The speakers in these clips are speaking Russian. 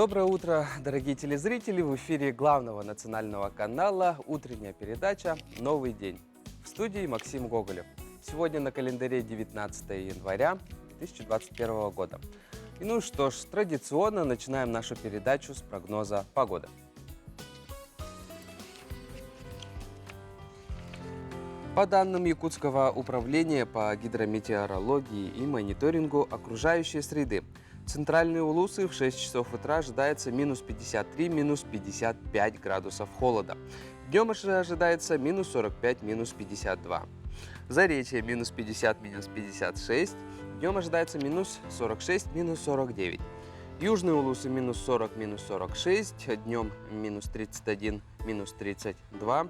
Доброе утро, дорогие телезрители! В эфире главного национального канала утренняя передача «Новый день». В студии Максим Гоголев. Сегодня на календаре 19 января 2021 года. И ну что ж, традиционно начинаем нашу передачу с прогноза погоды. По данным Якутского управления по гидрометеорологии и мониторингу окружающей среды, центральные Улусы в 6 часов утра ожидается минус 53, минус 55 градусов холода. Днем же ожидается минус 45, минус 52. Заречье минус 50, минус 56. Днем ожидается минус 46, минус 49. Южные Улусы минус 40, минус 46. Днем минус 31, минус 32.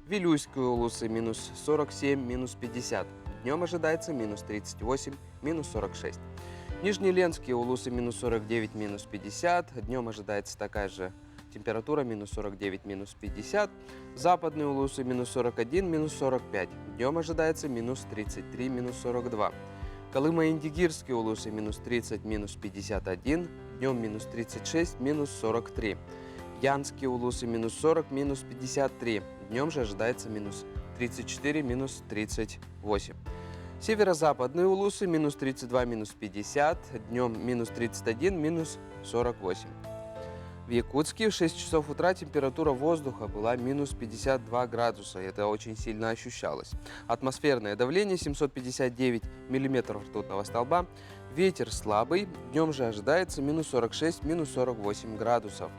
Вилюйские Улусы минус 47, минус 50. Днем ожидается минус 38, минус 46. Нижнеленские Улусы минус 49, минус 50. Днем ожидается такая же температура минус 49, минус 50. Западные Улусы минус 41, минус 45. Днем ожидается минус 33, минус 42. Колымо-Индигирские Улусы минус 30, минус 51. Днем минус 36, минус 43. Янские Улусы минус 40, минус 53. Днем же ожидается минус 34, минус 38. Северо-западные Улусы минус 32, минус 50. Днем минус 31, минус 48. В Якутске в 6 часов утра температура воздуха была минус 52 градуса. Это очень сильно ощущалось. Атмосферное давление 759 миллиметров ртутного столба. Ветер слабый. Днем же ожидается минус 46, минус 48 градусов.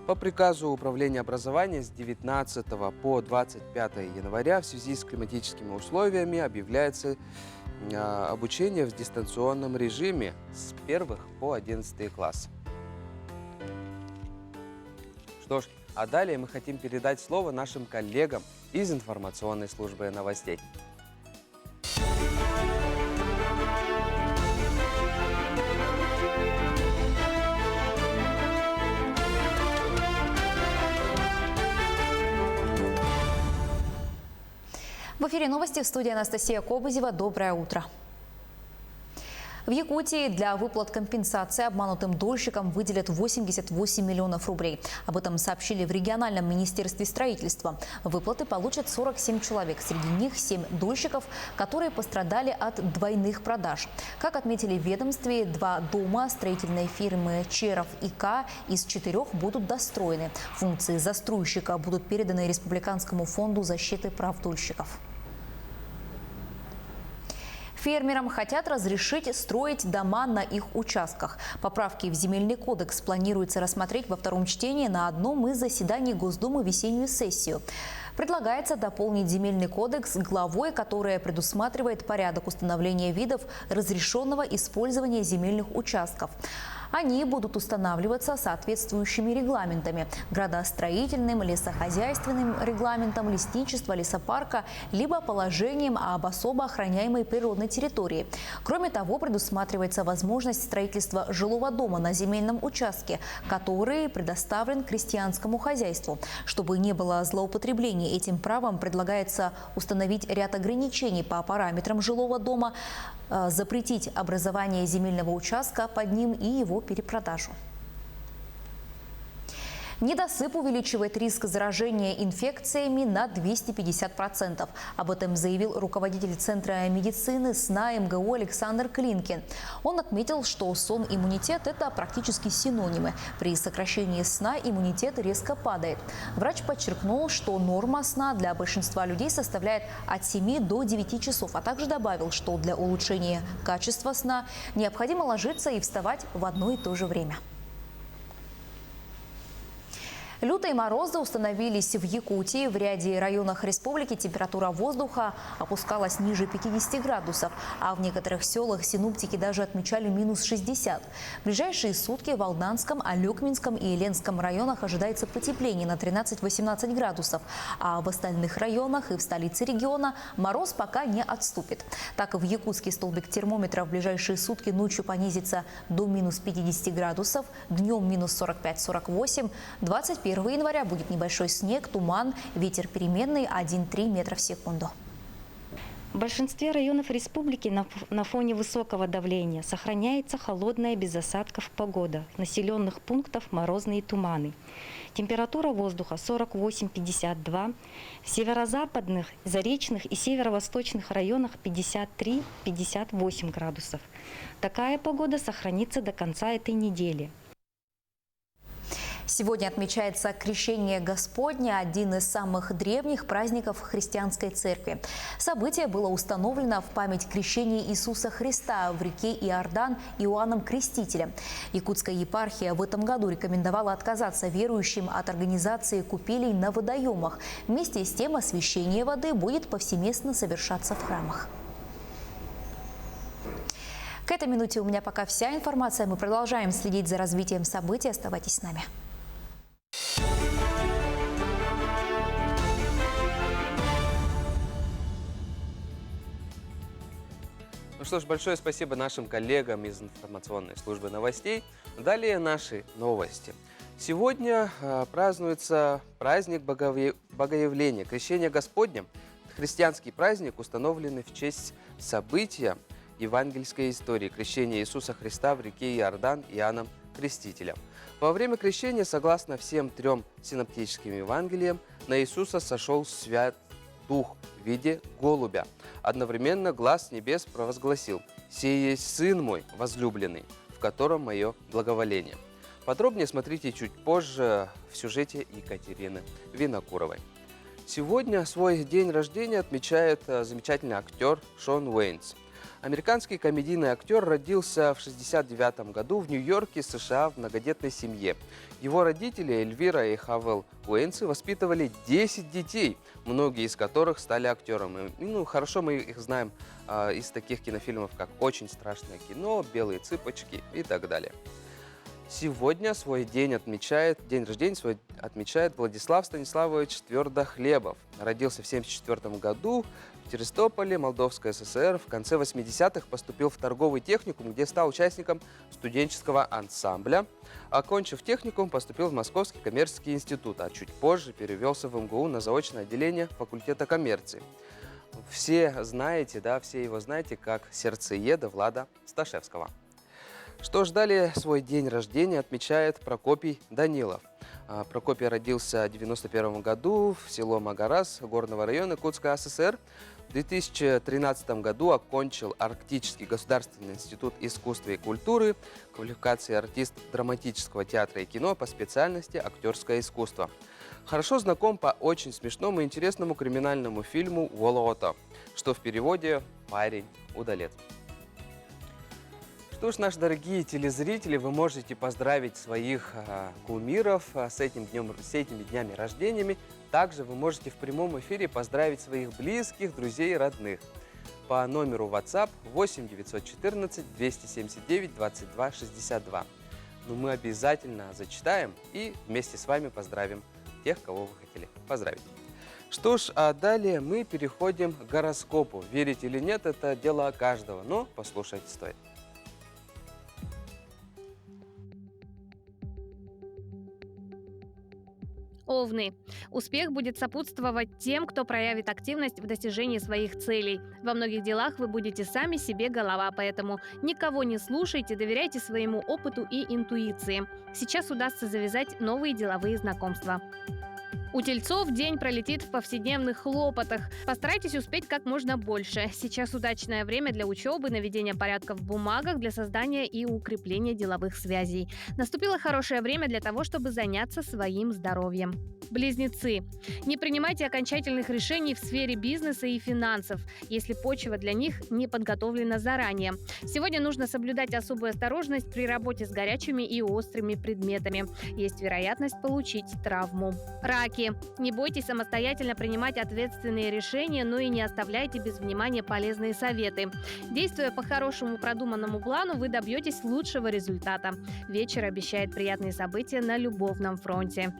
По приказу Управления образования с 19 по 25 января в связи с климатическими условиями объявляется обучение в дистанционном режиме с 1 по 11 класс. Что ж, а далее мы хотим передать слово нашим коллегам из информационной службы новостей. В эфире новости, в студии Анастасия Кобызева. Доброе утро. В Якутии для выплат компенсации обманутым дольщикам выделят 88 миллионов рублей. Об этом сообщили в региональном министерстве строительства. Выплаты получат 47 человек. Среди них 7 дольщиков, которые пострадали от двойных продаж. Как отметили в ведомстве, 2 дома строительной фирмы Черов и К из 4 будут достроены. Функции застройщика будут переданы Республиканскому фонду защиты прав дольщиков. Фермерам хотят разрешить строить дома на их участках. Поправки в Земельный кодекс планируется рассмотреть во втором чтении на одном из заседаний Госдумы в весеннюю сессию. Предлагается дополнить Земельный кодекс главой, которая предусматривает порядок установления видов разрешенного использования земельных участков. Они будут устанавливаться соответствующими регламентами – градостроительным, лесохозяйственным регламентом лесничества, лесопарка, либо положением об особо охраняемой природной территории. Кроме того, предусматривается возможность строительства жилого дома на земельном участке, который предоставлен крестьянскому хозяйству. Чтобы не было злоупотреблений этим правом, предлагается установить ряд ограничений по параметрам жилого дома, запретить образование земельного участка под ним и его перепродажу. Недосып увеличивает риск заражения инфекциями на 250%. Об этом заявил руководитель Центра медицины сна МГУ Александр Клинкин. Он отметил, что сон и иммунитет – это практически синонимы. При сокращении сна иммунитет резко падает. Врач подчеркнул, что норма сна для большинства людей составляет от 7 до 9 часов, а также добавил, что для улучшения качества сна необходимо ложиться и вставать в одно и то же время. Лютые морозы установились в Якутии. В ряде районах республики температура воздуха опускалась ниже 50 градусов, а в некоторых селах синоптики даже отмечали минус 60. В ближайшие сутки в Алданском, Алекминском и Еленском районах ожидается потепление на 13-18 градусов, а в остальных районах и в столице региона мороз пока не отступит. Так, в Якутске столбик термометра в ближайшие сутки ночью понизится до минус 50 градусов, днем минус 45-48, 21 января будет небольшой снег, туман, ветер переменный 1,3 метра в секунду. В большинстве районов республики на фоне высокого давления сохраняется холодная без осадков погода. В населенных пунктах морозные туманы. Температура воздуха 48-52. В северо-западных, заречных и северо-восточных районах 53-58 градусов. Такая погода сохранится до конца этой недели. Сегодня отмечается Крещение Господне, один из самых древних праздников христианской церкви. Событие было установлено в память крещения Иисуса Христа в реке Иордан Иоанном Крестителем. Якутская епархия в этом году рекомендовала отказаться верующим от организации купелей на водоемах. Вместе с тем освящение воды будет повсеместно совершаться в храмах. К этой минуте у меня пока вся информация. Мы продолжаем следить за развитием событий. Оставайтесь с нами. Ну что ж, большое спасибо нашим коллегам из информационной службы новостей. Далее наши новости. Сегодня празднуется праздник Богоявления, Крещение Господне. Христианский праздник, установленный в честь события евангельской истории крещения Иисуса Христа в реке Иордан Иоанном Крестителем. Во время крещения, согласно всем трем синоптическим Евангелиям, на Иисуса сошел Свят Дух в виде голубя. Одновременно глас с небес провозгласил: «Сей есть Сын мой возлюбленный, в котором мое благоволение». Подробнее смотрите чуть позже в сюжете Екатерины Винокуровой. Сегодня свой день рождения отмечает замечательный актер Шон Уэйнс. Американский комедийный актер родился в 1969 году в Нью-Йорке, США, в многодетной семье. Его родители, Эльвира и Хавел Уэйнсы, воспитывали 10 детей, многие из которых стали актерами. Хорошо мы их знаем из таких кинофильмов, как «Очень страшное кино», «Белые цыпочки» и так далее. Сегодня свой день рождения свой отмечает Владислав Станиславович Твердохлебов. Родился в 1974 году в Терестополе, Молдовской ССР. В конце 80-х поступил в торговый техникум, где стал участником студенческого ансамбля. Окончив техникум, поступил в Московский коммерческий институт, а чуть позже перевелся в МГУ на заочное отделение факультета коммерции. Все его знаете как сердцееда Влада Сташевского. Что ж, далее свой день рождения отмечает Прокопий Данилов. Прокопий родился в 1991 году в село Магарас Горного района Якутской ССР. В 2013 году окончил Арктический государственный институт искусства и культуры, квалификации артист драматического театра и кино по специальности актерское искусство. Хорошо знаком по очень смешному и интересному криминальному фильму «Волото», что в переводе «Парень-удалец». Что ж, наши дорогие телезрители, вы можете поздравить своих кумиров с этими днями рождениями. Также вы можете в прямом эфире поздравить своих близких, друзей и родных. По номеру WhatsApp 8 914 279 22 62. Но мы обязательно зачитаем и вместе с вами поздравим тех, кого вы хотели поздравить. Что ж, а далее мы переходим к гороскопу. Верить или нет, это дело каждого, но послушать стоит. Овны. Успех будет сопутствовать тем, кто проявит активность в достижении своих целей. Во многих делах вы будете сами себе голова, поэтому никого не слушайте, доверяйте своему опыту и интуиции. Сейчас удастся завязать новые деловые знакомства. У тельцов день пролетит в повседневных хлопотах. Постарайтесь успеть как можно больше. Сейчас удачное время для учебы, наведения порядка в бумагах, для создания и укрепления деловых связей. Наступило хорошее время для того, чтобы заняться своим здоровьем. Близнецы. Не принимайте окончательных решений в сфере бизнеса и финансов, если почва для них не подготовлена заранее. Сегодня нужно соблюдать особую осторожность при работе с горячими и острыми предметами. Есть вероятность получить травму. Раки. Не бойтесь самостоятельно принимать ответственные решения, но и не оставляйте без внимания полезные советы. Действуя по хорошему продуманному плану, вы добьетесь лучшего результата. Вечер обещает приятные события на любовном фронте.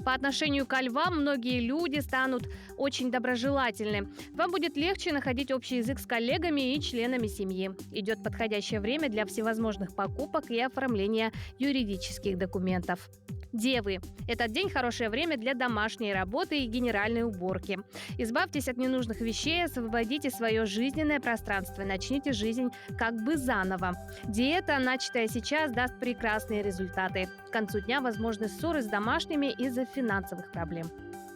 По отношению ко львам многие люди станут очень доброжелательны. Вам будет легче находить общий язык с коллегами и членами семьи. Идет подходящее время для всевозможных покупок и оформления юридических документов. Девы. Этот день – хорошее время для домашней работы и генеральной уборки. Избавьтесь от ненужных вещей, освободите свое жизненное пространство, начните жизнь как бы заново. Диета, начатая сейчас, даст прекрасные результаты. К концу дня возможны ссоры с домашними из-за финансовых проблем.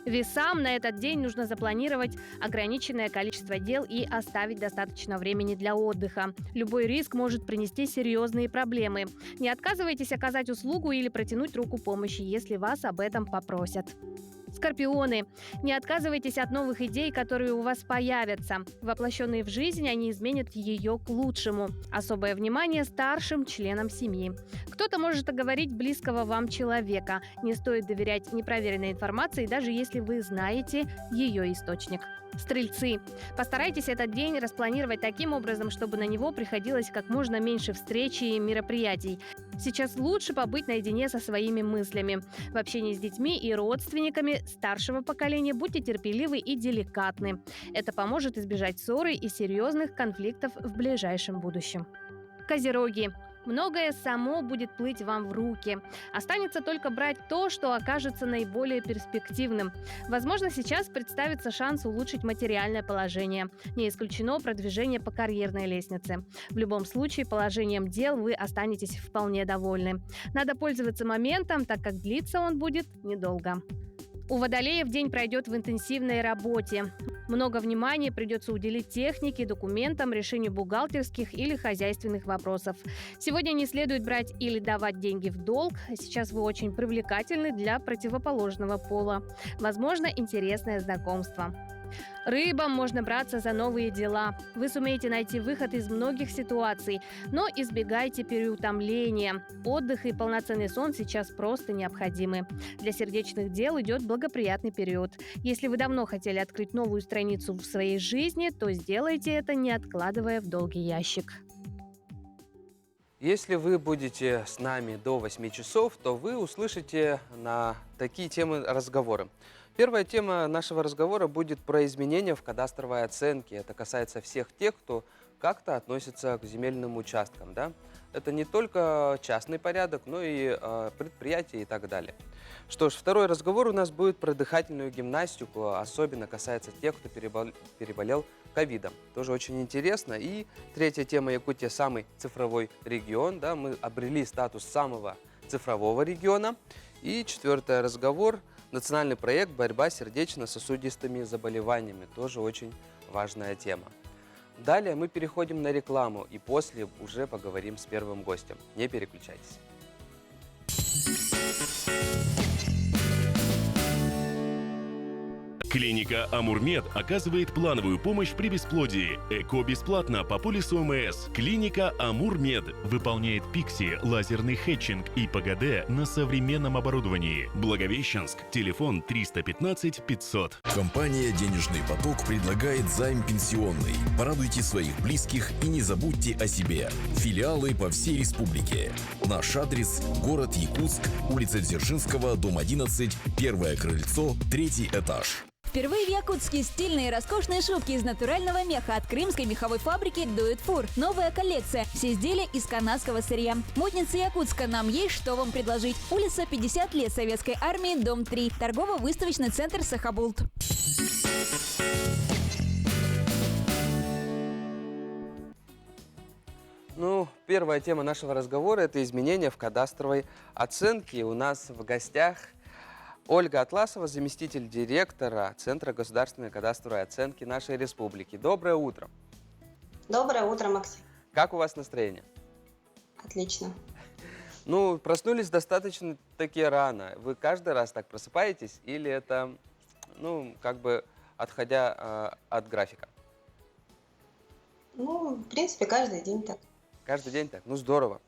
Весам на этот день нужно запланировать ограниченное количество дел и оставить достаточно времени для отдыха. Любой риск может принести серьезные проблемы. Не отказывайтесь оказать услугу или протянуть руку помощи, если вас об этом попросят. Скорпионы. Не отказывайтесь от новых идей, которые у вас появятся. Воплощенные в жизнь, они изменят ее к лучшему. Особое внимание старшим членам семьи. Кто-то может оговорить близкого вам человека. Не стоит доверять непроверенной информации, даже если вы знаете ее источник. Стрельцы. Постарайтесь этот день распланировать таким образом, чтобы на него приходилось как можно меньше встреч и мероприятий. Сейчас лучше побыть наедине со своими мыслями. В общении с детьми и родственниками старшего поколения будьте терпеливы и деликатны. Это поможет избежать ссоры и серьезных конфликтов в ближайшем будущем. Козероги. Многое само будет плыть вам в руки. Останется только брать то, что окажется наиболее перспективным. Возможно, сейчас представится шанс улучшить материальное положение. Не исключено продвижение по карьерной лестнице. В любом случае, положением дел вы останетесь вполне довольны. Надо пользоваться моментом, так как длиться он будет недолго. У водолеев день пройдет в интенсивной работе. Много внимания придется уделить технике, документам, решению бухгалтерских или хозяйственных вопросов. Сегодня не следует брать или давать деньги в долг. Сейчас вы очень привлекательны для противоположного пола. Возможно, интересное знакомство. Рыбам можно браться за новые дела. Вы сумеете найти выход из многих ситуаций, но избегайте переутомления. Отдых и полноценный сон сейчас просто необходимы. Для сердечных дел идет благоприятный период. Если вы давно хотели открыть новую страницу в своей жизни, то сделайте это, не откладывая в долгий ящик. Если вы будете с нами до 8 часов, то вы услышите на такие темы разговоры. Первая тема нашего разговора будет про изменения в кадастровой оценке. Это касается всех тех, кто как-то относится к земельным участкам. Да? Это не только частный порядок, но и предприятия и так далее. Что ж, второй разговор у нас будет про дыхательную гимнастику. Особенно касается тех, кто переболел ковидом. Тоже очень интересно. И третья тема — Якутия — самый цифровой регион. Да? Мы обрели статус самого цифрового региона. И четвертый разговор — национальный проект «Борьба с сердечно-сосудистыми заболеваниями». Тоже очень важная тема. Далее мы переходим на рекламу и после уже поговорим с первым гостем. Не переключайтесь. Клиника «Амурмед» оказывает плановую помощь при бесплодии. ЭКО бесплатно по полису ОМС. Клиника «Амурмед» выполняет ПИКСИ, лазерный хетчинг и ПГД на современном оборудовании. Благовещенск. Телефон 315 500. Компания «Денежный поток» предлагает займ пенсионный. Порадуйте своих близких и не забудьте о себе. Филиалы по всей республике. Наш адрес – город Якутск, улица Дзержинского, дом 11, первое крыльцо, 3-й этаж. Впервые в Якутске стильные роскошные шубки из натурального меха от крымской меховой фабрики Duet Fur. Новая коллекция. Все изделия из канадского сырья. Модницы Якутска, нам есть что вам предложить. Улица 50 лет Советской армии, дом 3. Торгово-выставочный центр Сахабулт. Ну, первая тема нашего разговора – это изменения в кадастровой оценке. У нас в гостях Ольга Атласова, заместитель директора Центра государственной кадастровой оценки нашей республики. Доброе утро. Доброе утро, Максим. Как у вас настроение? Отлично. Ну, проснулись достаточно-таки рано. Вы каждый раз так просыпаетесь или это, ну, как бы отходя от графика? Ну, в принципе, каждый день так. Каждый день так? Ну, здорово.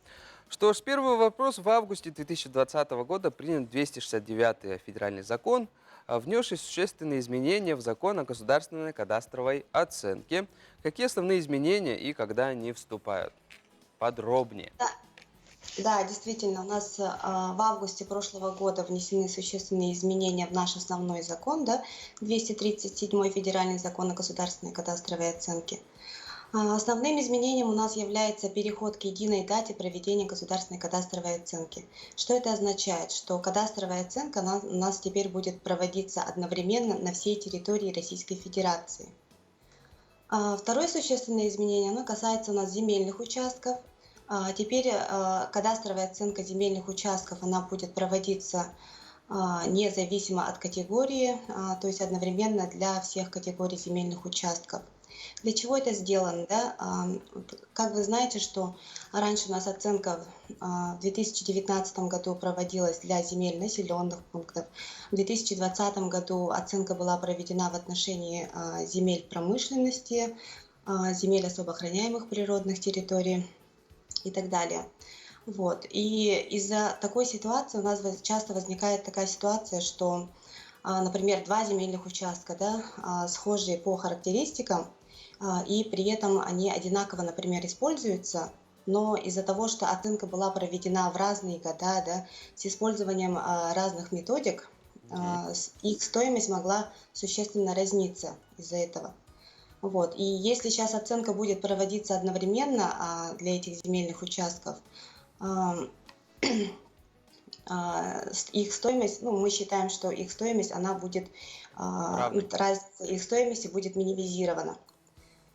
Что ж, первый вопрос. В августе 2020 года принят 269-й федеральный закон, внесший существенные изменения в закон о государственной кадастровой оценке. Какие основные изменения и когда они вступают? Подробнее. Да, действительно, у нас в августе прошлого года внесены существенные изменения в наш основной закон, да, 237-й федеральный закон о государственной кадастровой оценке. Основным изменением у нас является переход к единой дате проведения государственной кадастровой оценки. Что это означает? Что кадастровая оценка у нас теперь будет проводиться одновременно на всей территории Российской Федерации. Второе существенное изменение, оно касается у нас земельных участков. Теперь кадастровая оценка земельных участков, она будет проводиться независимо от категории, то есть одновременно для всех категорий земельных участков. Для чего это сделано? Да? Как вы знаете, что раньше у нас оценка в 2019 году проводилась для земель населенных пунктов, в 2020 году оценка была проведена в отношении земель промышленности, земель особо охраняемых природных территорий и так далее. Вот. И из-за такой ситуации у нас часто возникает такая ситуация, что, например, два земельных участка, да, схожие по характеристикам, и при этом они одинаково, например, используются, но из-за того, что оценка была проведена в разные года, да, с использованием разных методик, их стоимость могла существенно разниться из-за этого. Вот. И если сейчас оценка будет проводиться одновременно для этих земельных участков, их стоимость, мы считаем, что их стоимость, она будет, разница их стоимости будет минимизирована.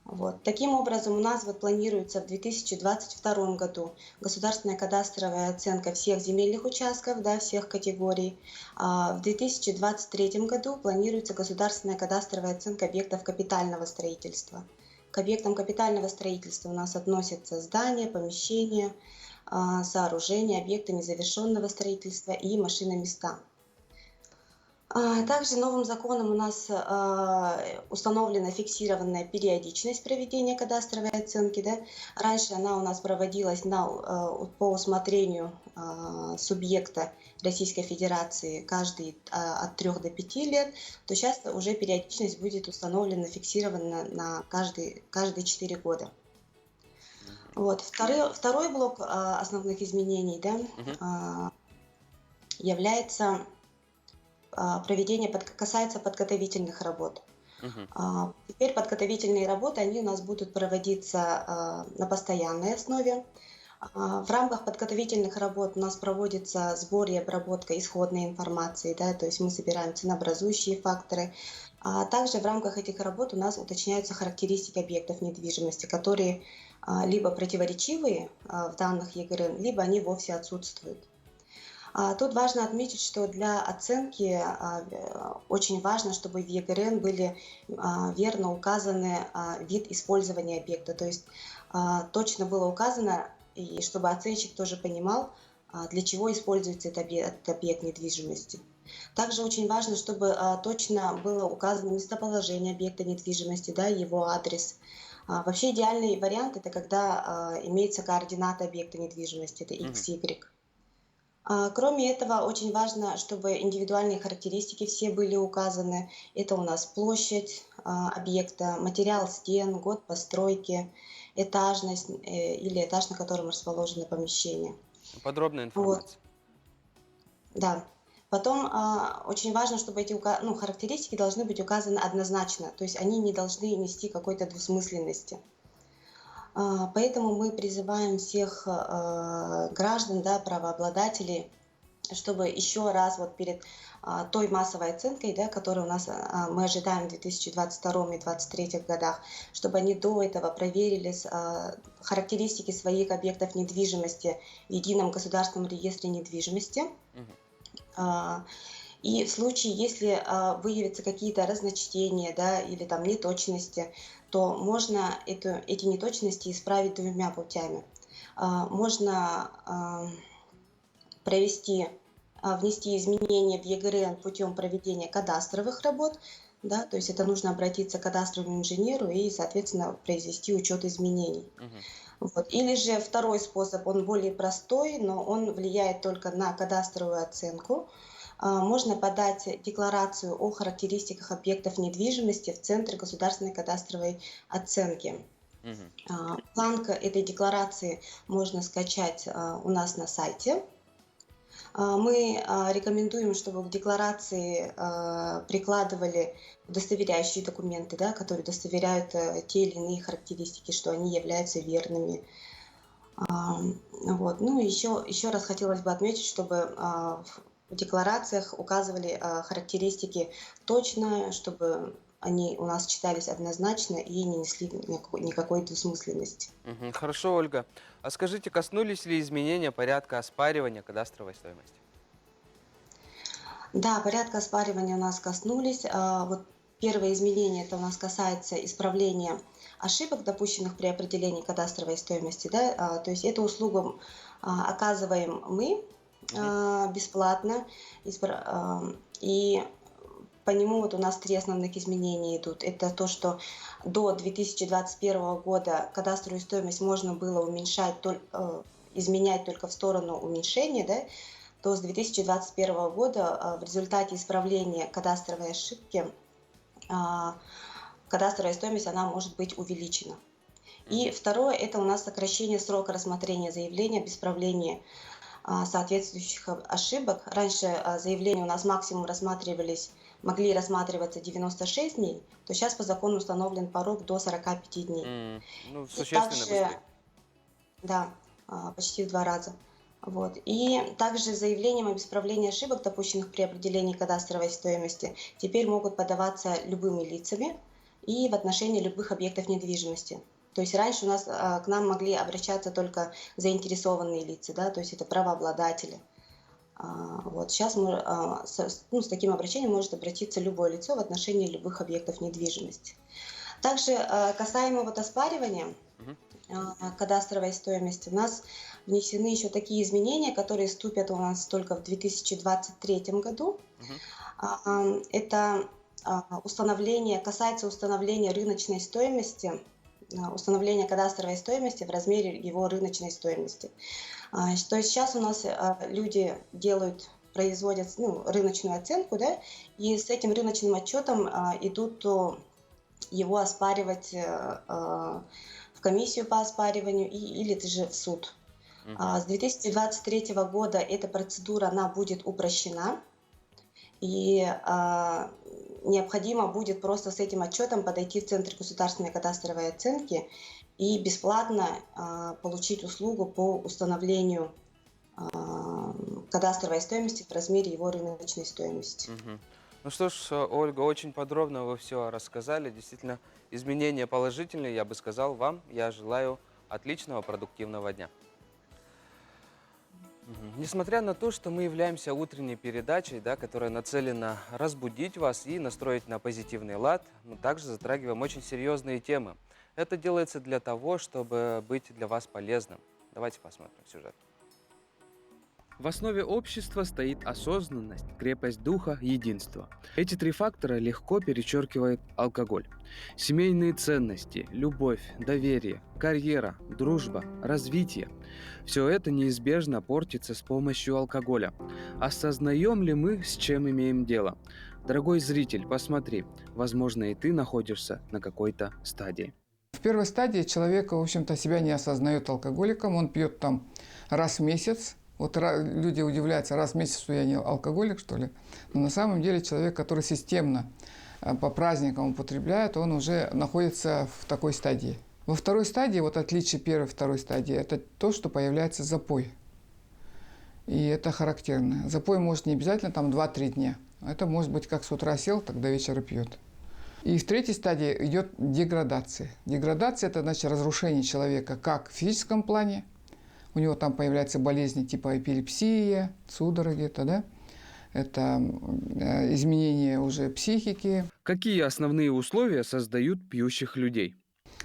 Вот. Таким образом, у нас планируется в 2022 году государственная кадастровая оценка всех земельных участков, да, всех категорий. В 2023 году планируется государственная кадастровая оценка объектов капитального строительства. К объектам капитального строительства у нас относятся здания, помещения, сооружения, объекты незавершенного строительства и машиноместа. Также новым законом у нас установлена фиксированная периодичность проведения кадастровой оценки. Да? Раньше она у нас проводилась по усмотрению субъекта Российской Федерации каждый от 3 до 5 лет, то сейчас уже периодичность будет установлена, фиксирована на каждые 4 года. Вот. Второй блок основных изменений, да, является проведение, касается подготовительных работ. Теперь подготовительные работы, они у нас будут проводиться на постоянной основе. В рамках подготовительных работ у нас проводится сбор и обработка исходной информации, да, то есть мы собираем ценообразующие факторы. А также в рамках этих работ у нас уточняются характеристики объектов недвижимости, которые либо противоречивые в данных ЕГРН, либо они вовсе отсутствуют. Тут важно отметить, что для оценки очень важно, чтобы в ЕГРН были верно указаны вид использования объекта, то есть точно было указано, и чтобы оценщик тоже понимал, для чего используется этот объект недвижимости. Также очень важно, чтобы точно было указано местоположение объекта недвижимости, да, его адрес. Вообще идеальный вариант – это когда имеется координата объекта недвижимости, это x, y. Кроме этого, очень важно, чтобы индивидуальные характеристики все были указаны. Это у нас площадь объекта, материал стен, год постройки, этажность или этаж, на котором расположено помещение. Подробная информация. Вот. Да. Потом очень важно, чтобы эти характеристики должны быть указаны однозначно, то есть они не должны нести какой-то двусмысленности. Поэтому мы призываем всех граждан, да, правообладателей, чтобы еще раз перед той массовой оценкой, да, которую у нас мы ожидаем в 2022 и 2023 годах, чтобы они до этого проверили характеристики своих объектов недвижимости в Едином государственном реестре недвижимости. И в случае, если выявятся какие-то разночтения, да, или там неточности, то можно эти неточности исправить двумя путями. Можно внести изменения в ЕГРН путем проведения кадастровых работ, да, то есть это нужно обратиться к кадастровому инженеру и, соответственно, произвести учет изменений. Вот. Или же второй способ, он более простой, но он влияет только на кадастровую оценку. Можно подать декларацию о характеристиках объектов недвижимости в Центр государственной кадастровой оценки. Бланк этой декларации можно скачать у нас на сайте. Мы рекомендуем, чтобы к декларации прикладывали удостоверяющие документы, да, которые удостоверяют те или иные характеристики, что они являются верными. Вот. Ну, еще раз хотелось бы отметить, чтобы в декларациях указывали характеристики точно, чтобы они у нас читались однозначно и не несли никакой двусмысленности. Хорошо, Ольга. А скажите, коснулись ли изменения порядка оспаривания кадастровой стоимости? Да, порядка оспаривания у нас коснулись. Вот первое изменение это у нас касается исправления ошибок, допущенных при определении кадастровой стоимости. Да? То есть эту услугу оказываем мы бесплатно. И по нему вот у нас 3 основных изменения идут. Это то, что до 2021 года кадастровую стоимость можно было изменять только в сторону уменьшения, да? То с 2021 года в результате исправления кадастровой ошибки кадастровая стоимость она может быть увеличена. И второе, это у нас сокращение срока рассмотрения заявления об исправлении соответствующих ошибок. Раньше заявления у нас максимум могли рассматриваться 96 дней, то сейчас по закону установлен порог до 45 дней. Ну, существенно быстрее. Да, почти в 2 раза. Вот. И также заявлением об исправлении ошибок, допущенных при определении кадастровой стоимости, теперь могут подаваться любыми лицами и в отношении любых объектов недвижимости. То есть раньше у нас к нам могли обращаться только заинтересованные лица, да, то есть это правообладатели. Вот сейчас с таким обращением может обратиться любое лицо в отношении любых объектов недвижимости. Также касаемо вот оспаривания кадастровой стоимости, у нас внесены еще такие изменения, которые вступят у нас только в 2023 году. Это касается установления рыночной стоимости, установления кадастровой стоимости в размере его рыночной стоимости. То есть сейчас у нас люди производят рыночную оценку, да, и с этим рыночным отчетом идут его оспаривать в комиссию по оспариванию или же в суд. С 2023 года эта процедура она будет упрощена, и необходимо будет просто с этим отчетом подойти в Центр государственной кадастровой оценки и бесплатно получить услугу по установлению кадастровой стоимости в размере его рыночной стоимости. Ну что ж, Ольга, очень подробно вы все рассказали. Действительно, изменения положительные, я бы сказал вам. Я желаю отличного, продуктивного дня. Несмотря на то, что мы являемся утренней передачей, да, которая нацелена разбудить вас и настроить на позитивный лад, мы также затрагиваем очень серьезные темы. Это делается для того, чтобы быть для вас полезным. Давайте посмотрим сюжет. В основе общества стоит осознанность, крепость духа, единство. Эти 3 фактора легко перечеркивает алкоголь. Семейные ценности, любовь, доверие, карьера, дружба, развитие – все это неизбежно портится с помощью алкоголя. Осознаем ли мы, с чем имеем дело? Дорогой зритель, посмотри, возможно, и ты находишься на какой-то стадии. В первой стадии человек, в общем-то, себя не осознает алкоголиком, он пьет там раз в месяц. Вот люди удивляются, раз в месяц, что я не алкоголик, что ли. Но на самом деле человек, который системно по праздникам употребляет, он уже находится в такой стадии. Во второй стадии, вот отличие первой и второй стадии, это то, что появляется запой. И это характерно. Запой может не обязательно там 2-3 дня. Это может быть как с утра сел, так до вечера пьет. И в третьей стадии идет деградация. Деградация – это значит разрушение человека как в физическом плане. У него там появляются болезни типа эпилепсия, судороги, да? Это изменение уже психики. Какие основные условия создают пьющих людей?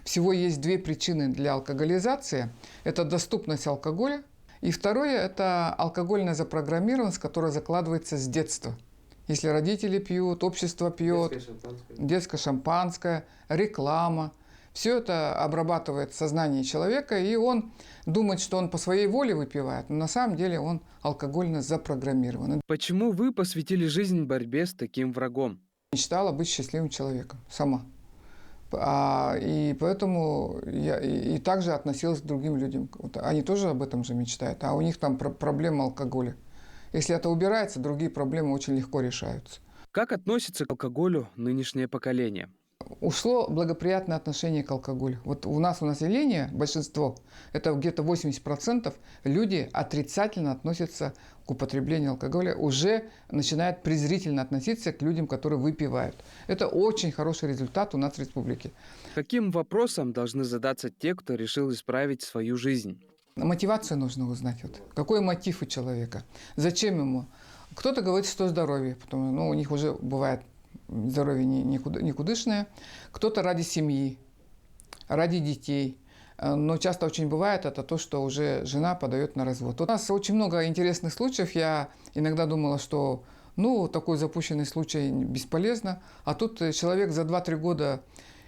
Всего есть 2 причины для алкоголизации. Это доступность алкоголя. И второе – это алкогольная запрограммированность, которая закладывается с детства. Если родители пьют, общество пьет, детское шампанское, реклама. Все это обрабатывает сознание человека, и он думает, что он по своей воле выпивает, но на самом деле он алкогольно запрограммирован. Почему вы посвятили жизнь борьбе с таким врагом? Мечтала быть счастливым человеком сама. И поэтому я и также относилась к другим людям. Они тоже об этом же мечтают, а у них там проблема алкоголя. Если это убирается, другие проблемы очень легко решаются. Как относится к алкоголю нынешнее поколение? Ушло благоприятное отношение к алкоголю. Вот у нас у населения большинство, это где-то 80%, люди отрицательно относятся к употреблению алкоголя, уже начинают презрительно относиться к людям, которые выпивают. Это очень хороший результат у нас в республике. Каким вопросом должны задаться те, кто решил исправить свою жизнь? Мотивацию нужно узнать. Вот. Какой мотив у человека? Зачем ему? Кто-то говорит, что здоровье, потому что у них уже бывает здоровье никудышное. Кто-то ради семьи, ради детей. Но часто очень бывает это то, что уже жена подает на развод. У нас очень много интересных случаев. Я иногда думала, что такой запущенный случай бесполезно. А тут человек за 2-3 года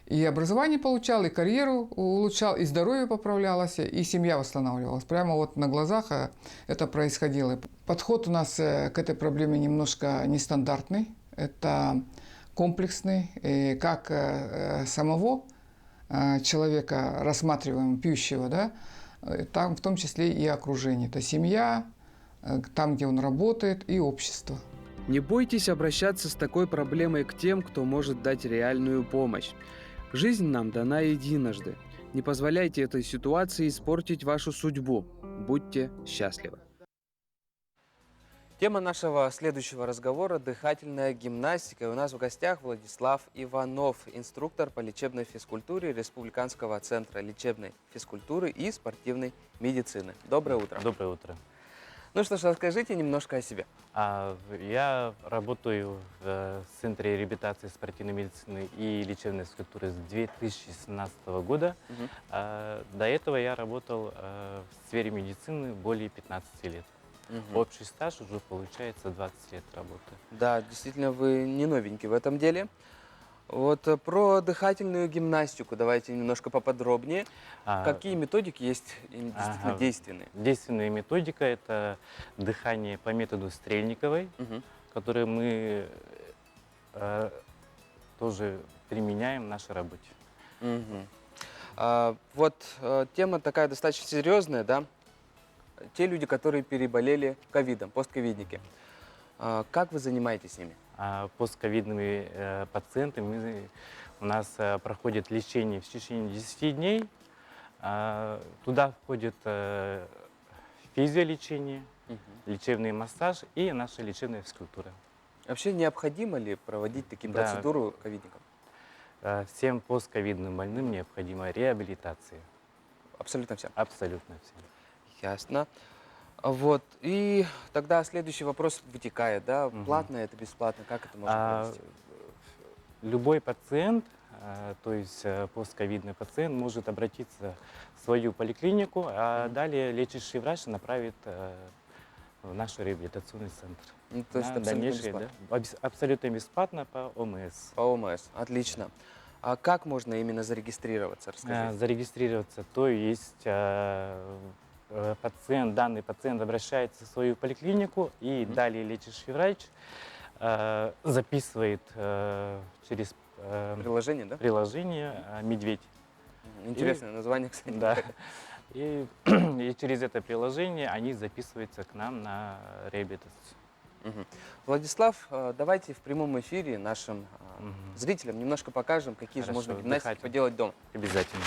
и образование получал, и карьеру улучшал, и здоровье поправлялось, и семья восстанавливалась. Прямо вот на глазах это происходило. Подход у нас к этой проблеме немножко нестандартный. Это комплексный, как самого человека, рассматриваемого, пьющего, да, там в том числе и окружение. Это семья, там, где он работает, и общество. Не бойтесь обращаться с такой проблемой к тем, кто может дать реальную помощь. Жизнь нам дана единожды. Не позволяйте этой ситуации испортить вашу судьбу. Будьте счастливы. Тема нашего следующего разговора – дыхательная гимнастика. И у нас в гостях Владислав Иванов, инструктор по лечебной физкультуре Республиканского центра лечебной физкультуры и спортивной медицины. Доброе утро. Доброе утро. Ну что ж, расскажите немножко о себе. Я работаю в Центре реабилитации спортивной медицины и лечебной физкультуры с 2017 года. До этого я работал в сфере медицины более 15 лет. Общий стаж уже получается 20 лет работы. Да, действительно, вы не новенький в этом деле. Вот про дыхательную гимнастику давайте немножко поподробнее. Какие методики есть действительно действенные? Действенная методика – это дыхание по методу Стрельниковой, которое мы тоже применяем в нашей работе. Тема такая достаточно серьезная, да? Те люди, которые переболели ковидом, постковидники. Как вы занимаетесь с ними? Постковидными пациентами у нас проходит лечение в течение 10 дней. Туда входит физиолечение, лечебный массаж и наша лечебная физкультура. Вообще необходимо ли проводить такие процедуры ковидникам? Всем постковидным больным необходима реабилитация. Абсолютно всем? Абсолютно всем. Ясно. Вот. И тогда следующий вопрос вытекает, да? Платно это, бесплатно? Как это можно провести? Любой пациент, то есть постковидный пациент, может обратиться в свою поликлинику, а далее лечащий врач направит в наш реабилитационный центр. То есть абсолютно бесплатно? Да, абсолютно бесплатно по ОМС. По ОМС, отлично. А как можно именно зарегистрироваться? Расскажите. Зарегистрироваться, то есть данный пациент обращается в свою поликлинику, и далее лечащий врач записывает через приложение, да? Приложение «Медведь». Интересное название, кстати. Да. И через это приложение они записываются к нам на реабилитацию. Владислав, давайте в прямом эфире нашим зрителям немножко покажем, какие же можно гимнастики поделать дома. Обязательно.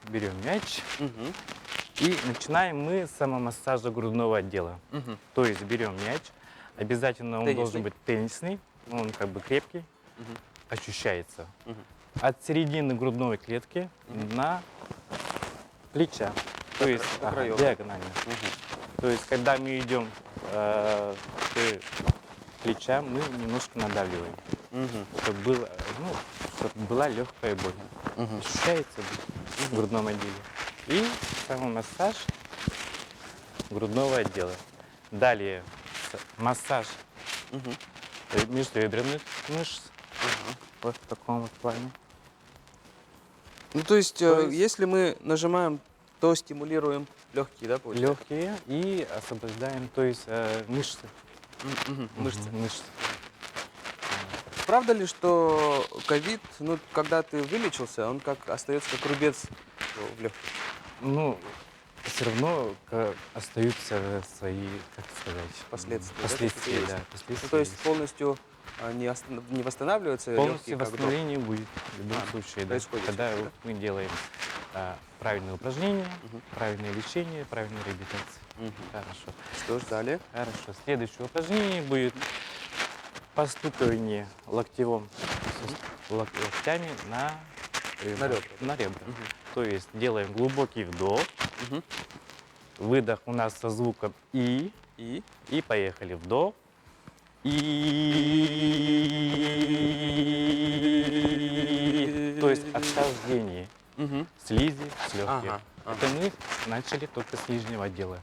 Берем мяч и начинаем мы с самомассажа грудного отдела. То есть берем мяч, обязательно он должен быть теннисный, он как бы крепкий, ощущается. От середины грудной клетки на плеча, то есть диагонально. То есть когда мы идем к плечам, мы немножко надавливаем, чтобы была легкая боль. Ощущается в грудном отделе. И самомассаж грудного отдела. Далее массаж межреберных мышц. Вот в таком вот плане. Ну, то есть, если мы нажимаем, то стимулируем легкие, да, получается? Легкие и освобождаем, то есть мышцы. Мышцы. Правда ли, что ковид, когда ты вылечился, он остается как рубец в легких? все равно остаются свои, как сказать, Последствия, последствия, да, да, последствия. Ну, то есть полностью не восстанавливаются полностью легкие, как восстановление будет в любом случае, да, происходит когда всё-таки, мы делаем правильные упражнения, правильное лечение, правильная реабилитация. Хорошо. Что ж, далее? Хорошо. Следующее упражнение будет постукивание локтями на ребра. То есть делаем глубокий вдох, выдох у нас со звуком и поехали. Вдох. То есть отхождение слизи с легких. Это мы начали только с нижнего отдела.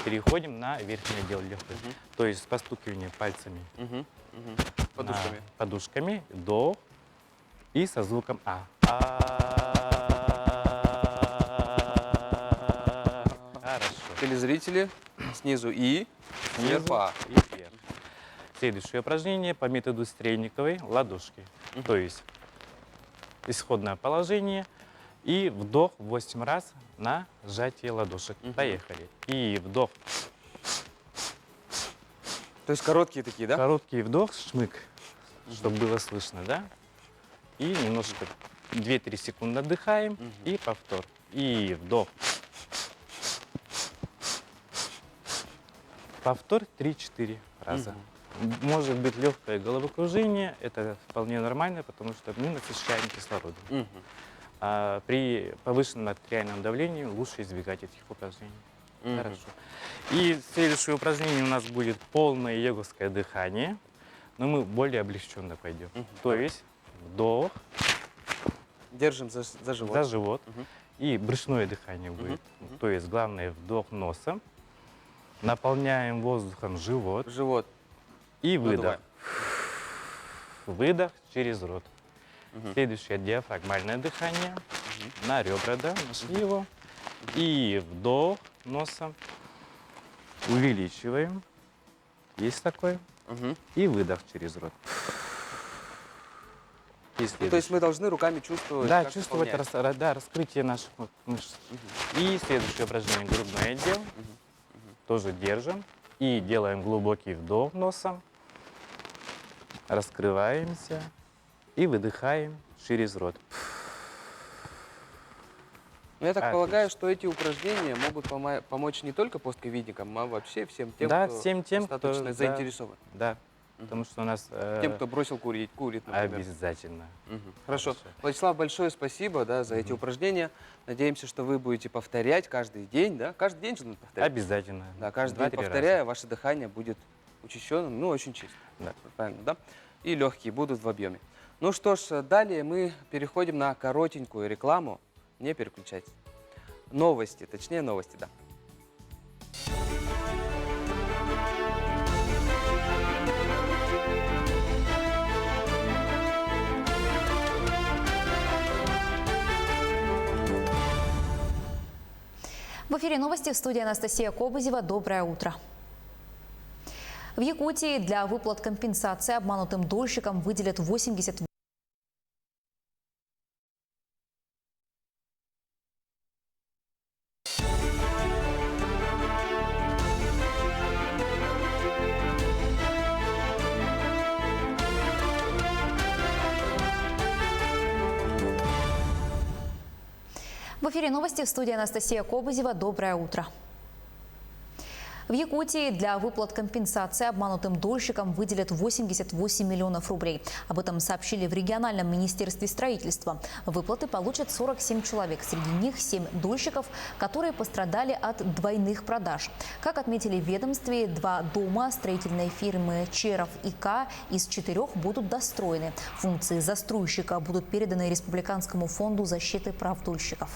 Переходим на верхний отдел легких. То есть постукивание пальцами подушками, вдох и со звуком А. Хорошо. Телезрители снизу и сверху А. И вверх. Следующее упражнение по методу Стрельниковой ладошки. То есть исходное положение и вдох 8 раз на сжатие ладошек. Поехали. И вдох. То есть короткие такие, да? Короткий вдох, шмык, чтобы было слышно, да? И немножко 2-3 секунды отдыхаем и повтор. И вдох. Повтор 3-4 раза. Может быть легкое головокружение, это вполне нормально, потому что мы насыщаем кислородом. А при повышенном артериальном давлении лучше избегать этих упражнений. Хорошо. И следующее упражнение у нас будет полное йоговское дыхание, но мы более облегченно пойдем. То есть вдох. Держим за живот. За живот. И брюшное дыхание будет. То есть главное вдох носом. Наполняем воздухом живот. Живот. И выдох. Надуваем. Выдох через рот. Следующее диафрагмальное дыхание. На ребра, да, нашли его. И вдох носом. Увеличиваем. Есть такое. И выдох через рот. То есть мы должны руками чувствовать, да, как чувствовать раскрытие наших мышц. И следующее упражнение грудной отдел. Тоже держим. И делаем глубокий вдох носом. Раскрываемся. И выдыхаем через рот. Ну, я так полагаю, что эти упражнения могут помочь не только постковидникам, а вообще всем тем, кто достаточно заинтересован. Да, потому что у нас... Тем, кто бросил курить, например. Обязательно. Хорошо. Владислав, большое спасибо за эти упражнения. Надеемся, что вы будете повторять каждый день, да? Каждый день же надо повторять. Обязательно. Да, каждый день повторяя, ваше дыхание будет учащенным, ну, очень чистым. Да. Правильно, да? И легкие будут в объеме. Ну что ж, далее мы переходим на коротенькую рекламу. Не переключайтесь. Новости, точнее новости, да. В эфире новости, в студии Анастасия Кобызева. Доброе утро. В Якутии для выплат компенсации обманутым дольщикам выделят 80. В эфире новости, в студии Анастасия Кобызева. Доброе утро. В Якутии для выплат компенсации обманутым дольщикам выделят 88 миллионов рублей. Об этом сообщили в региональном министерстве строительства. Выплаты получат 47 человек. Среди них 7 дольщиков, которые пострадали от двойных продаж. Как отметили в ведомстве, 2 дома строительной фирмы Черов и К из 4 будут достроены. Функции застройщика будут переданы Республиканскому фонду защиты прав дольщиков.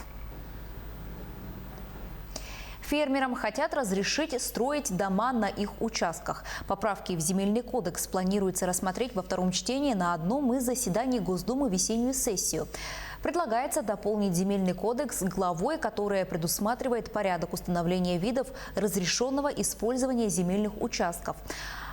Фермерам хотят разрешить строить дома на их участках. Поправки в Земельный кодекс планируется рассмотреть во втором чтении на одном из заседаний Госдумы весеннюю сессию. Предлагается дополнить Земельный кодекс главой, которая предусматривает порядок установления видов разрешенного использования земельных участков.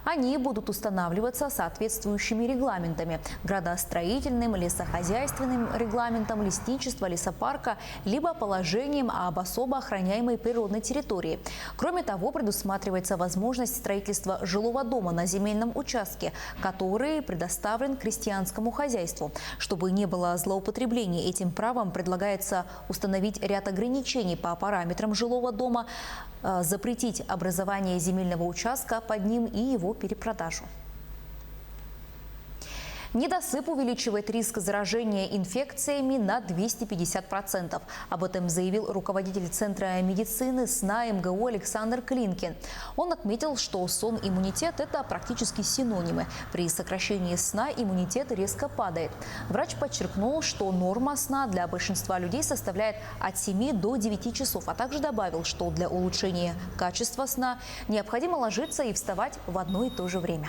Они будут устанавливаться соответствующими регламентами – градостроительным, лесохозяйственным регламентом лесничества, лесопарка, либо положением об особо охраняемой природной территории. Кроме того, предусматривается возможность строительства жилого дома на земельном участке, который предоставлен крестьянскому хозяйству. Чтобы не было злоупотребления этим правом, предлагается установить ряд ограничений по параметрам жилого дома, запретить образование земельного участка под ним и его перепродажу. Недосып увеличивает риск заражения инфекциями на 250%. Об этом заявил руководитель Центра медицины СНА МГУ Александр Клинкин. Он отметил, что сон и иммунитет – это практически синонимы. При сокращении сна иммунитет резко падает. Врач подчеркнул, что норма сна для большинства людей составляет от 7 до 9 часов, а также добавил, что для улучшения качества сна необходимо ложиться и вставать в одно и то же время.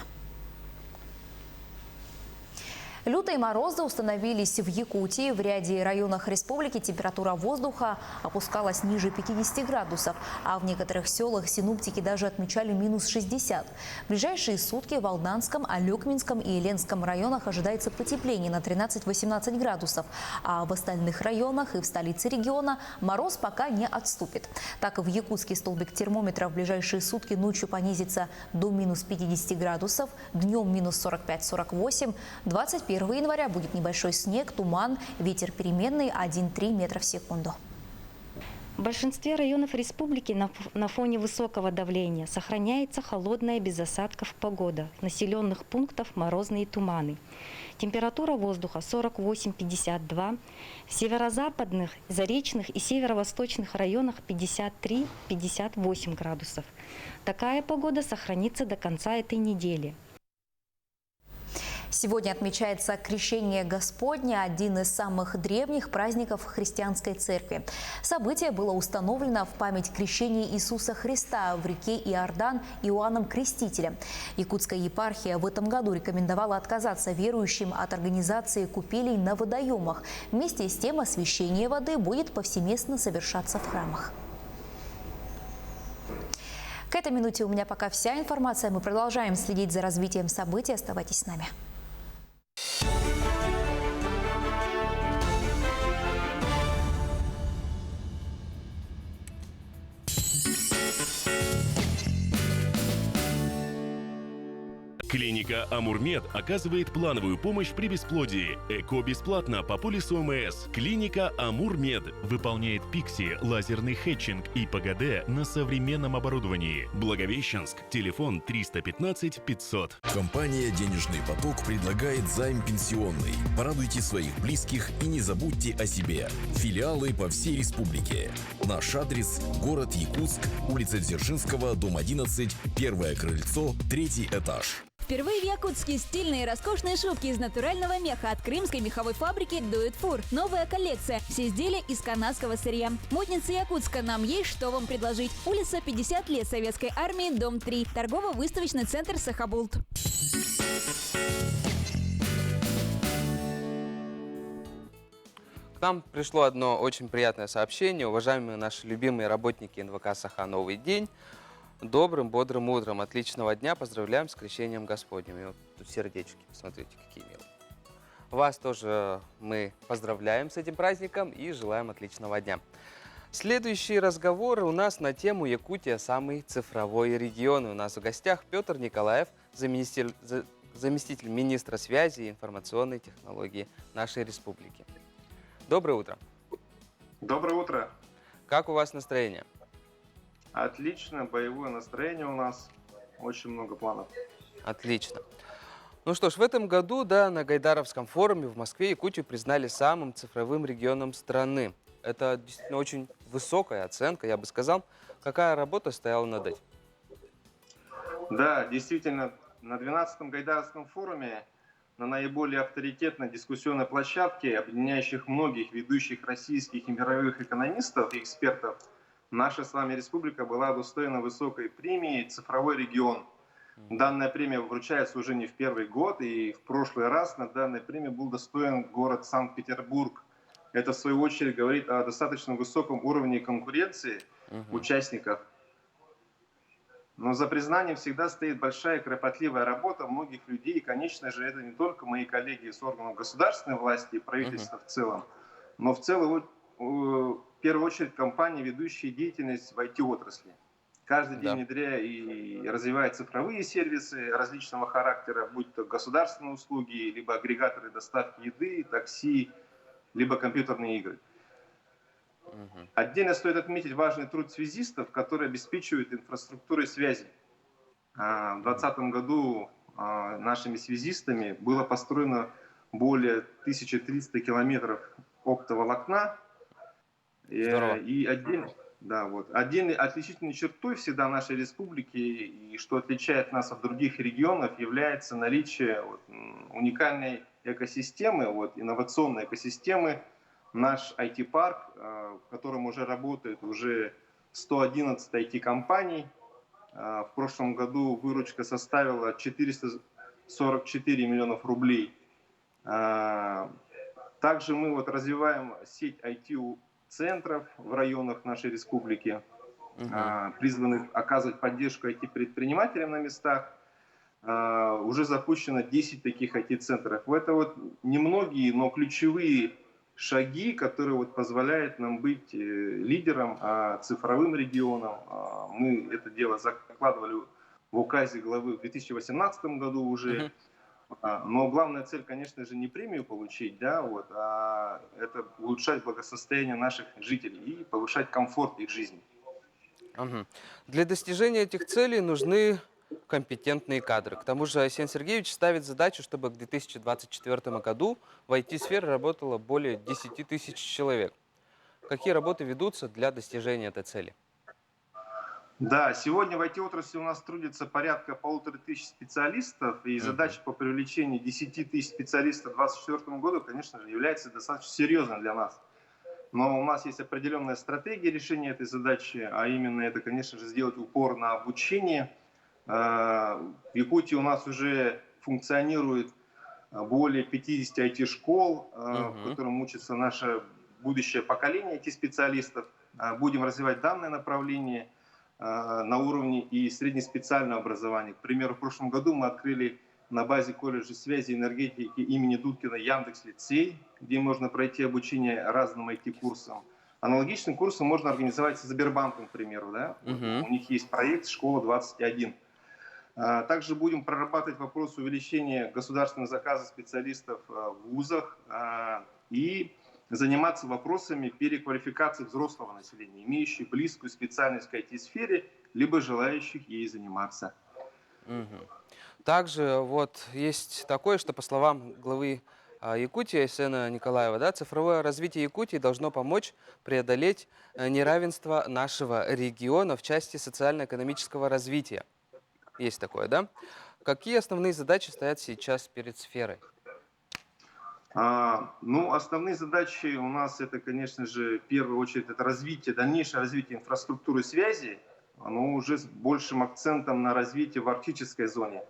Лютые морозы установились в Якутии. В ряде районов республики температура воздуха опускалась ниже 50 градусов, а в некоторых селах синоптики даже отмечали минус 60. В ближайшие сутки в Алданском, Алекминском и Ленском районах ожидается потепление на 13-18 градусов, а в остальных районах и в столице региона мороз пока не отступит. Так, в Якутске столбик термометра в ближайшие сутки ночью понизится до минус 50 градусов, днем минус 45-48, 21 января будет небольшой снег, туман, ветер переменный 1,3 метра в секунду. В большинстве районов республики на фоне высокого давления сохраняется холодная без осадков погода. В населенных пунктах морозные туманы. Температура воздуха 48-52. В северо-западных, заречных и северо-восточных районах 53-58 градусов. Такая погода сохранится до конца этой недели. Сегодня отмечается Крещение Господне, один из самых древних праздников христианской церкви. Событие было установлено в память крещения Иисуса Христа в реке Иордан Иоанном Крестителем. Якутская епархия в этом году рекомендовала отказаться верующим от организации купелей на водоемах. Вместе с тем освящение воды будет повсеместно совершаться в храмах. К этой минуте у меня пока вся информация. Мы продолжаем следить за развитием событий. Оставайтесь с нами. Клиника «Амурмед» оказывает плановую помощь при бесплодии. ЭКО бесплатно по полису ОМС. Клиника «Амурмед» выполняет пикси, лазерный хетчинг и ПГД на современном оборудовании. Благовещенск. Телефон 315 500. Компания «Денежный поток» предлагает займ пенсионный. Порадуйте своих близких и не забудьте о себе. Филиалы по всей республике. Наш адрес – город Якутск, улица Дзержинского, дом 11, первое крыльцо, 3-й этаж. Впервые в Якутске стильные и роскошные шубки из натурального меха от крымской меховой фабрики Do It For. Новая коллекция. Все изделия из канадского сырья. Модницы Якутска, нам есть что вам предложить. Улица 50 лет Советской армии, дом 3. Торгово-выставочный центр Сахабулт. К нам пришло одно очень приятное сообщение. Уважаемые наши любимые работники НВК «Саха», новый день. Добрым, бодрым утром, отличного дня. Поздравляем с крещением Господним. И вот тут сердечки, посмотрите, какие милые. Вас тоже мы поздравляем с этим праздником и желаем отличного дня. Следующий разговор у нас на тему «Якутия – самый цифровой регион». У нас в гостях Петр Николаев, заместитель министра связи и информационной технологии нашей республики. Доброе утро. Доброе утро. Как у вас настроение? Отлично, боевое настроение у нас, очень много планов. Отлично. Ну что ж, в этом году, да, на Гайдаровском форуме в Москве Якутию признали самым цифровым регионом страны. Это действительно очень высокая оценка, я бы сказал. Какая работа стояла над этим? Да, действительно, на 12-м Гайдаровском форуме, на наиболее авторитетной дискуссионной площадке, объединяющих многих ведущих российских и мировых экономистов и экспертов, наша с вами республика была удостоена высокой премии «Цифровой регион». Данная премия вручается уже не в первый год, и в прошлый раз на данной премии был достоин город Санкт-Петербург. Это, в свою очередь, говорит о достаточно высоком уровне конкуренции участников. Но за признанием всегда стоит большая кропотливая работа многих людей. И, конечно же, это не только мои коллеги с органов государственной власти и правительства в целом, но в первую очередь компании, ведущие деятельность в IT-отрасли. Каждый день внедряя и развивая цифровые сервисы различного характера, будь то государственные услуги, либо агрегаторы доставки еды, такси, либо компьютерные игры. Отдельно стоит отметить важный труд связистов, которые обеспечивают инфраструктурой связи. В 2020 году нашими связистами было построено более 1300 километров оптоволокна. И отдельной отличительной чертой всегда нашей республики, и что отличает нас от других регионов, является наличие уникальной экосистемы, инновационной экосистемы. Наш IT-парк, в котором уже работает уже 111 IT-компаний. В прошлом году выручка составила 444 миллионов рублей. Также мы развиваем сеть IT-центров в районах нашей республики, призванных оказывать поддержку IT-предпринимателям на местах. Уже запущено 10 таких IT-центров. Это немногие, но ключевые шаги, которые позволяют нам быть лидером, цифровым регионом. Мы это дело закладывали в указе главы в 2018 году уже. Но главная цель, конечно же, не премию получить, а это улучшать благосостояние наших жителей и повышать комфорт их жизни. Для достижения этих целей нужны компетентные кадры. К тому же Арсений Сергеевич ставит задачу, чтобы к 2024 году в IT-сфере работало более 10 тысяч человек. Какие работы ведутся для достижения этой цели? Да, сегодня в IT-отрасли у нас трудится порядка 1500 специалистов, и задача по привлечению 10 тысяч специалистов к 2024 году, конечно же, является достаточно серьезной для нас. Но у нас есть определенная стратегия решения этой задачи, а именно это, конечно же, сделать упор на обучение. В Якутии у нас уже функционирует более 50 IT-школ, в котором учится наше будущее поколение IT-специалистов. Будем развивать данное направление на уровне и среднеспециального образования. К примеру, в прошлом году мы открыли на базе колледжа связи и энергетики имени Дудкина Яндекс-лицей, где можно пройти обучение разным IT-курсам. Аналогичным курсом можно организовать с Сбербанком, к примеру. У них есть проект «Школа-21». Также будем прорабатывать вопрос увеличения государственных заказов специалистов в вузах и заниматься вопросами переквалификации взрослого населения, имеющих близкую специальность к IT-сфере, либо желающих ей заниматься. Также есть такое, что по словам главы Якутии Айсена Николаева, цифровое развитие Якутии должно помочь преодолеть неравенство нашего региона в части социально-экономического развития. Есть такое, да? Какие основные задачи стоят сейчас перед сферой? Основные задачи у нас это, конечно же, в первую очередь это дальнейшее развитие инфраструктуры связи, но уже с большим акцентом на развитие в арктической зоне.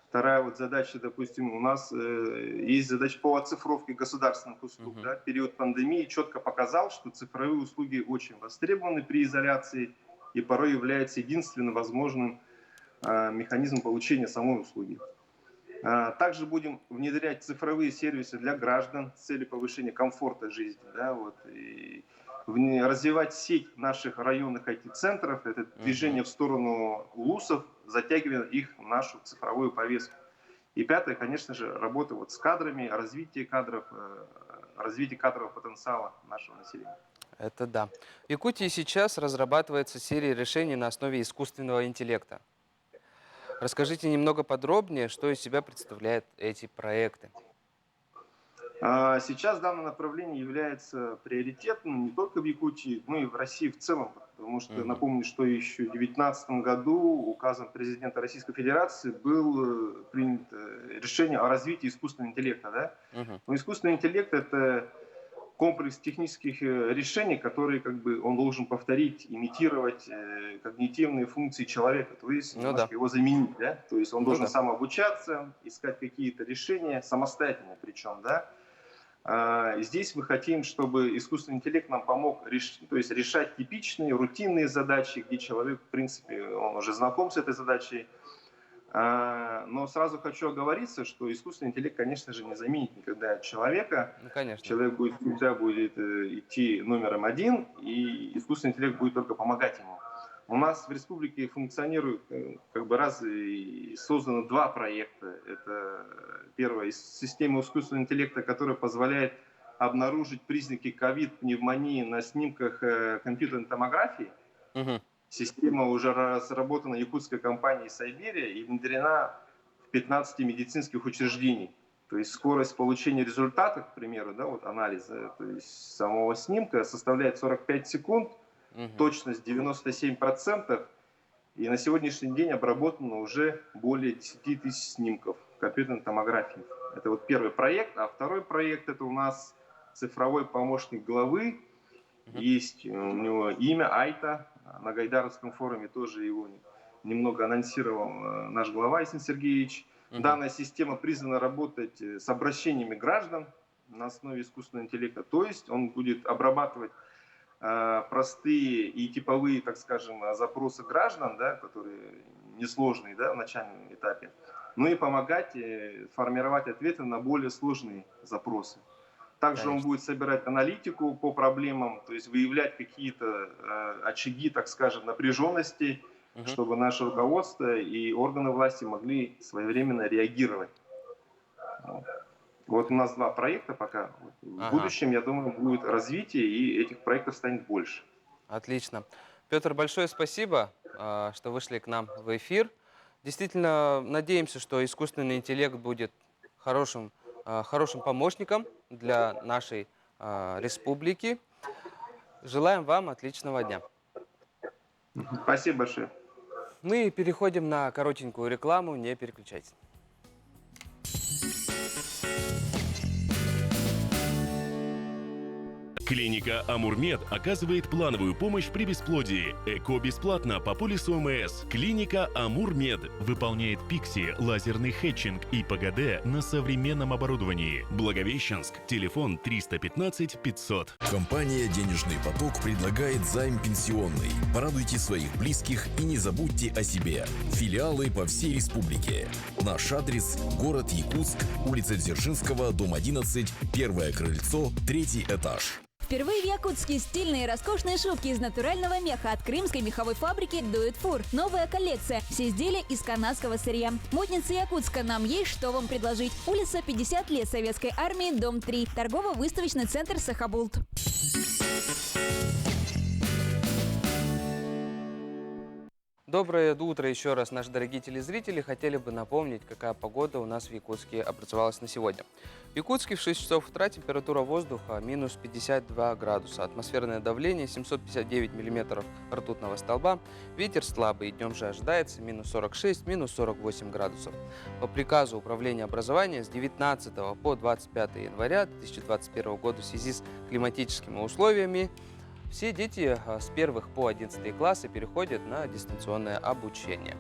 Вторая задача, допустим, у нас есть задача по оцифровке государственных услуг. Период пандемии четко показал, что цифровые услуги очень востребованы при изоляции и порой являются единственным возможным механизмом получения самой услуги. Также будем внедрять цифровые сервисы для граждан с целью повышения комфорта жизни. И развивать сеть наших районных IT-центров, это движение в сторону УЛУСов, затягивая их в нашу цифровую повестку. И пятое, конечно же, работа с кадрами, развитие кадрового потенциала нашего населения. Это да. В Якутии сейчас разрабатывается серия решений на основе искусственного интеллекта. Расскажите немного подробнее, что из себя представляют эти проекты. Сейчас данное направление является приоритетным не только в Якутии, но и в России в целом. Потому что, напомню, что еще в 2019 году указом президента Российской Федерации было принято решение о развитии искусственного интеллекта. Но искусственный интеллект – это комплекс технических решений, которые он должен повторить, имитировать когнитивные функции человека, то есть немножко его заменить. То есть он должен сам обучаться, искать какие-то решения, самостоятельно причем. Здесь мы хотим, чтобы искусственный интеллект нам помог решать типичные, рутинные задачи, где человек, в принципе, он уже знаком с этой задачей. Но сразу хочу оговориться, что искусственный интеллект, конечно же, не заменит никогда человека. Ну, конечно. Человек всегда будет идти номером один, и искусственный интеллект будет только помогать ему. У нас в республике функционирует создано 2 проекта. Это первое, система искусственного интеллекта, которая позволяет обнаружить признаки ковид-пневмонии на снимках компьютерной томографии. Угу. Система уже разработана якутской компанией Сайберия и внедрена в 15 медицинских учреждений. То есть скорость получения результата, к примеру, анализа, то есть самого снимка составляет 45 секунд, точность 97%, и на сегодняшний день обработано уже более 10 тысяч снимков компьютерной томографии. Это вот первый проект, а второй проект — это у нас цифровой помощник главы. Есть у него имя Айта. На Гайдаровском форуме тоже его немного анонсировал наш глава Исин Сергеевич. Данная система призвана работать с обращениями граждан на основе искусственного интеллекта. То есть он будет обрабатывать простые и типовые, так скажем, запросы граждан, которые несложные в начальном этапе, ну и помогать формировать ответы на более сложные запросы. Также он будет собирать аналитику по проблемам, то есть выявлять какие-то очаги, так скажем, напряженности, чтобы наше руководство и органы власти могли своевременно реагировать. Вот у нас 2 проекта пока. В будущем, я думаю, будет развитие, и этих проектов станет больше. Отлично. Петр, большое спасибо, что вышли к нам в эфир. Действительно, надеемся, что искусственный интеллект будет хорошим помощником для нашей республики. Желаем вам отличного дня. Спасибо большое. Мы переходим на коротенькую рекламу, не переключайтесь. Клиника «Амурмед» оказывает плановую помощь при бесплодии. ЭКО бесплатно по полису ОМС. Клиника «Амурмед» выполняет ПИКСИ, лазерный хетчинг и ПГД на современном оборудовании. Благовещенск, телефон 315 500. Компания «Денежный поток» предлагает займ пенсионный. Порадуйте своих близких и не забудьте о себе. Филиалы по всей республике. Наш адрес – город Якутск, улица Дзержинского, дом 11, 1-е крыльцо, 3-й этаж. Впервые в Якутске стильные и роскошные шубки из натурального меха от крымской меховой фабрики Do It For. Новая коллекция. Все изделия из канадского сырья. Модницы Якутска, нам есть что вам предложить. Улица 50 лет Советской армии, дом 3. Торгово-выставочный центр Сахабулт. Доброе утро еще раз, наши дорогие телезрители. Хотели бы напомнить, какая погода у нас в Якутске образовалась на сегодня. В Якутске в 6 часов утра температура воздуха минус 52 градуса, атмосферное давление 759 миллиметров ртутного столба, ветер слабый, днем же ожидается минус 46, минус 48 градусов. По приказу Управления образования с 19 по 25 января 2021 года в связи с климатическими условиями все дети с 1 по 11 классы переходят на дистанционное обучение.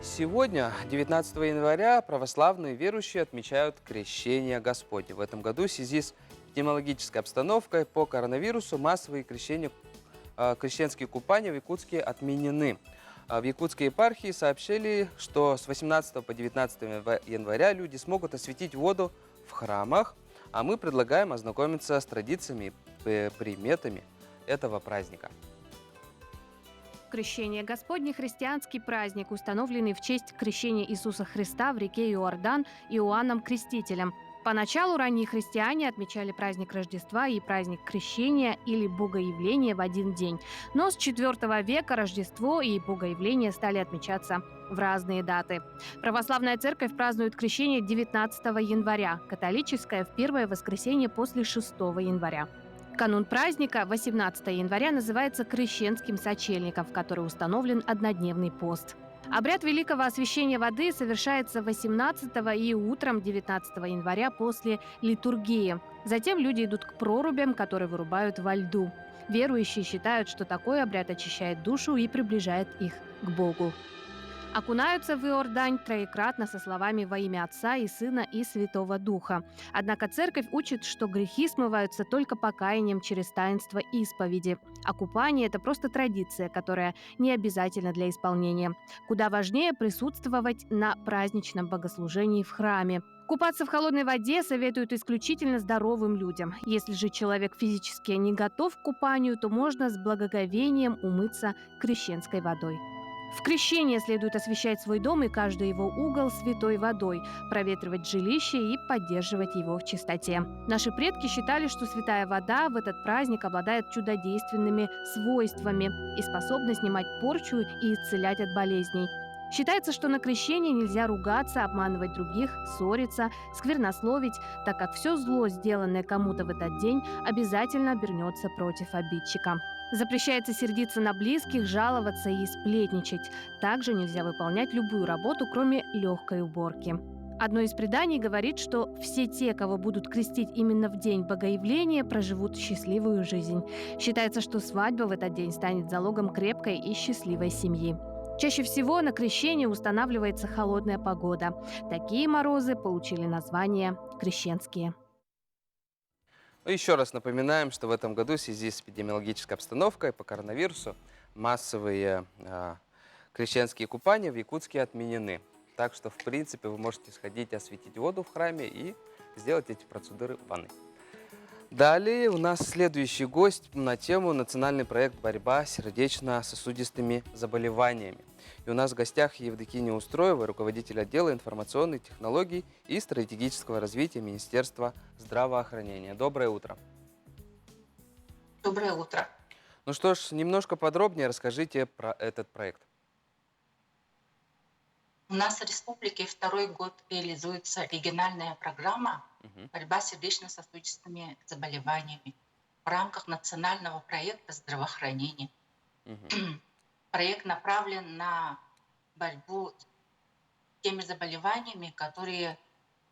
Сегодня, 19 января, православные верующие отмечают Крещение Господне. В этом году в связи с эпидемиологической обстановкой по коронавирусу массовые крещенские купания в Якутске отменены. В Якутской епархии сообщили, что с 18 по 19 января люди смогут осветить воду в храмах, а мы предлагаем ознакомиться с традициями и приметами этого праздника. Крещение Господне – христианский праздник, установленный в честь крещения Иисуса Христа в реке Иордан Иоанном Крестителем. Поначалу ранние христиане отмечали праздник Рождества и праздник Крещения или Богоявления в один день. Но с IV века Рождество и Богоявление стали отмечаться в разные даты. Православная церковь празднует Крещение 19 января, католическая – в первое воскресенье после 6 января. Канун праздника, 18 января, называется Крещенским сочельником, в который установлен однодневный пост. Обряд Великого Освящения воды совершается 18 и утром 19 января после литургии. Затем люди идут к прорубям, которые вырубают во льду. Верующие считают, что такой обряд очищает душу и приближает их к Богу. Окунаются в Иордань троекратно со словами «во имя Отца и Сына и Святого Духа». Однако церковь учит, что грехи смываются только покаянием через таинство исповеди. А купание – это просто традиция, которая не обязательна для исполнения. Куда важнее присутствовать на праздничном богослужении в храме. Купаться в холодной воде советуют исключительно здоровым людям. Если же человек физически не готов к купанию, то можно с благоговением умыться крещенской водой. В крещение следует освещать свой дом и каждый его угол святой водой, проветривать жилище и поддерживать его в чистоте. Наши предки считали, что святая вода в этот праздник обладает чудодейственными свойствами и способна снимать порчу и исцелять от болезней. Считается, что на крещение нельзя ругаться, обманывать других, ссориться, сквернословить, так как все зло, сделанное кому-то в этот день, обязательно обернется против обидчика. Запрещается сердиться на близких, жаловаться и сплетничать. Также нельзя выполнять любую работу, кроме легкой уборки. Одно из преданий говорит, что все те, кого будут крестить именно в день Богоявления, проживут счастливую жизнь. Считается, что свадьба в этот день станет залогом крепкой и счастливой семьи. Чаще всего на крещение устанавливается холодная погода. Такие морозы получили название крещенские. Еще раз напоминаем, что в этом году в связи с эпидемиологической обстановкой по коронавирусу массовые крещенские купания в Якутске отменены. Так что, в принципе, вы можете сходить осветить воду в храме и сделать эти процедуры в ванной. Далее у нас следующий гость на тему «Национальный проект борьба с сердечно-сосудистыми заболеваниями». И у нас в гостях Евдокия Устроева, руководитель отдела информационных технологий и стратегического развития Министерства здравоохранения. Доброе утро. Доброе утро. Ну что ж, немножко подробнее расскажите про этот проект. У нас в республике второй год реализуется региональная программа «Борьба с сердечно-сосудистыми заболеваниями» в рамках национального проекта здравоохранения. Проект направлен на борьбу с теми заболеваниями, которые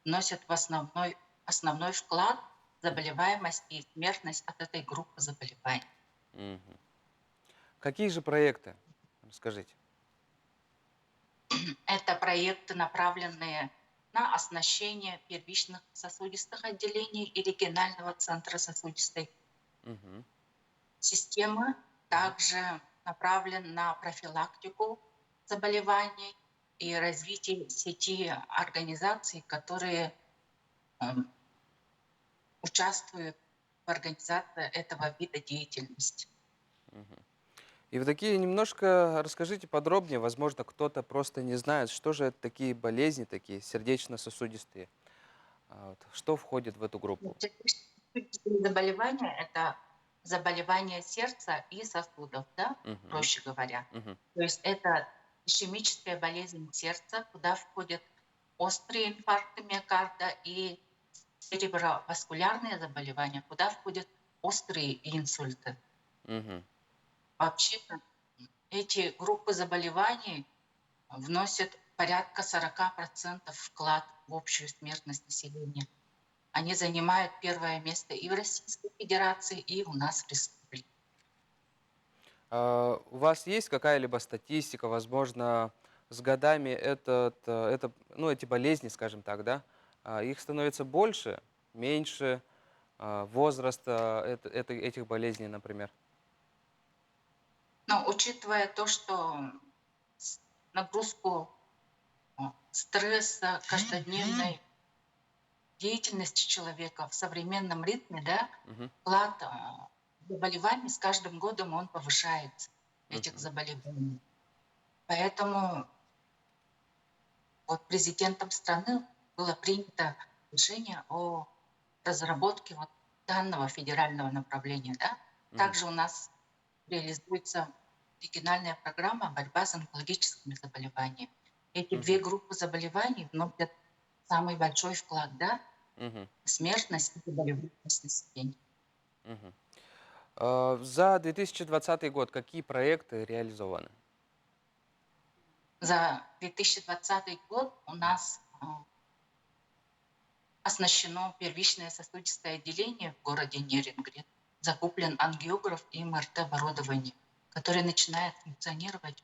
вносят в основной вклад в заболеваемость и смертность от этой группы заболеваний. Какие же проекты? Расскажите. Это проекты, направленные на оснащение первичных сосудистых отделений и регионального центра сосудистой системы. Также направлен на профилактику заболеваний и развитие сети организаций, которые участвуют в организации этого вида деятельности. Евдокия, немножко расскажите подробнее, возможно, кто-то просто не знает, что же это такие болезни, такие сердечно-сосудистые, что входит в эту группу? Сердечно-сосудистые заболевания – это заболевания сердца и сосудов, да, проще говоря. То есть это ишемическая болезнь сердца, куда входят острые инфаркты миокарда, и цереброваскулярные заболевания, куда входят острые инсульты. Вообще эти группы заболеваний вносят порядка 40% вклад в общую смертность населения. Они занимают первое место и в Российской Федерации, и у нас в республике. У вас есть какая-либо статистика, возможно, с годами эти болезни, скажем так, да, их становится больше, меньше, возраст этих болезней, например? Но учитывая то, что нагрузку стресса, каждодневной деятельности человека в современном ритме, да, вклад заболеваний с каждым годом он повышается, этих заболеваний. Поэтому президентом страны было принято решение о разработке данного федерального направления. Да? Также у нас реализуется региональная программа «Борьба с онкологическими заболеваниями». Эти две группы заболеваний вносят самый большой вклад, да? Смертность и заболеваемость населения. За 2020 год какие проекты реализованы? За 2020 год у нас оснащено первичное сосудистое отделение в городе Нерюнгри. Закуплен ангиограф и МРТ-оборудование, которое начинает функционировать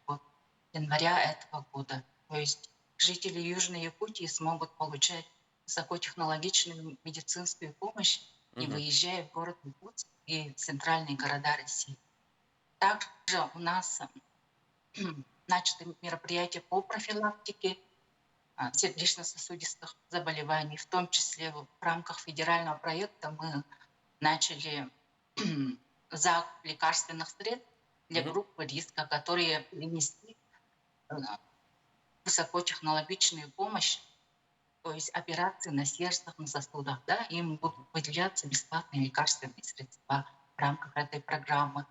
января этого года. То есть жители Южной Якутии смогут получать высокотехнологичную медицинскую помощь, не выезжая в город Якутск и центральные города России. Также у нас начаты мероприятия по профилактике сердечно-сосудистых заболеваний. В том числе в рамках федерального проекта мы начали закуп лекарственных средств для группы риска, которые принесли высокотехнологичную помощь, то есть операции на сердцах, на сосудах. Да, им будут выделяться бесплатные лекарственные средства в рамках этой программы.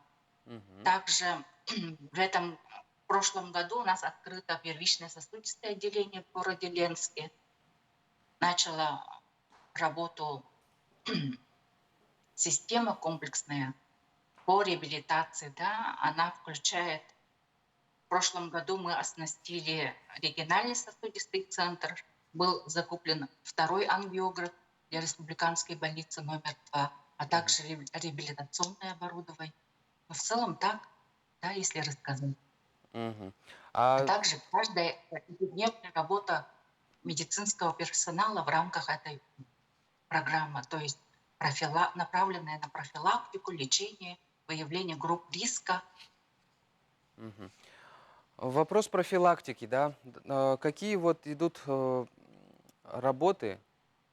Также в прошлом году у нас открыто первичное сосудистое отделение в городе Ленске. Начала работу система комплексная по реабилитации. Да, она включает... В прошлом году мы оснастили региональный сосудистый центр. Был закуплен второй ангиограф для республиканской больницы номер 2, а также реабилитационное оборудование. Но в целом так, да, если рассказать. А также каждая ежедневная работа медицинского персонала в рамках этой программы, то есть направленная на профилактику, лечение, выявление групп риска. Вопрос профилактики, да. Какие вот идут работы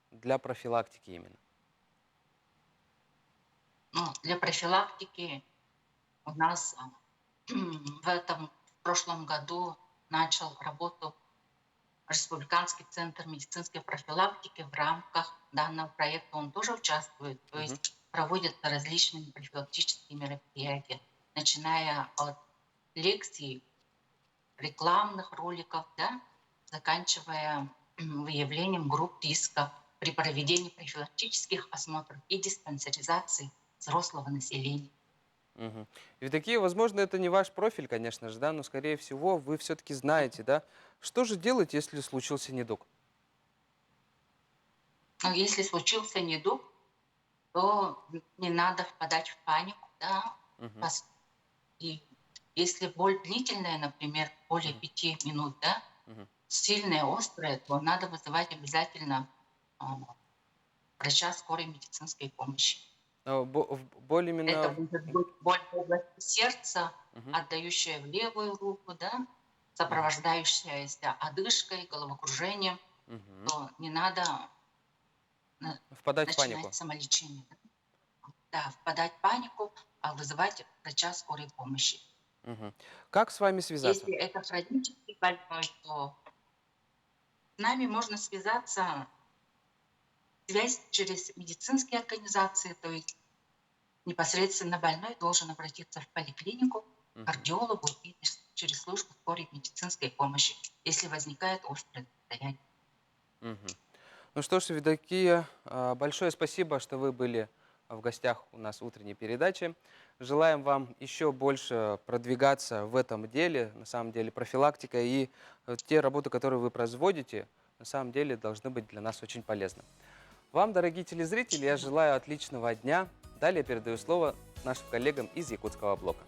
для профилактики именно? Ну, для профилактики у нас в прошлом году начал работу Республиканский центр медицинской профилактики. В рамках данного проекта он тоже участвует, то есть проводятся различные профилактические мероприятия, начиная от лекций, рекламных роликов, да, заканчивая выявлением групп риска при проведении профилактических осмотров и диспансеризации взрослого населения. И такие, возможно, это не ваш профиль, конечно же, да, но, скорее всего, вы все-таки знаете, да, что же делать, если случился недуг? Но если случился недуг, то не надо впадать в панику, да, и если боль длительная, например, более 5 минут, да, сильная, острая, то надо вызывать обязательно врача скорой медицинской помощи. Боль именно... Это может быть боль в области сердца, отдающая в левую руку, да, сопровождающаяся одышкой, головокружением, то не надо впадать в панику. Самолечение. Да, впадать в панику, а вызывать врача скорой помощи. Как с вами связаться? Если это хронический больной, то с нами можно связаться, связь через медицинские организации, то есть непосредственно больной должен обратиться в поликлинику, к кардиологу и через службу скорой медицинской помощи, если возникает острое состояние. Ну что ж, Евдокия, большое спасибо, что вы были в гостях у нас в утренней передаче. Желаем вам еще больше продвигаться в этом деле. На самом деле профилактика и те работы, которые вы производите, на самом деле должны быть для нас очень полезны. Вам, дорогие телезрители, я желаю отличного дня. Далее передаю слово нашим коллегам из Якутского блока.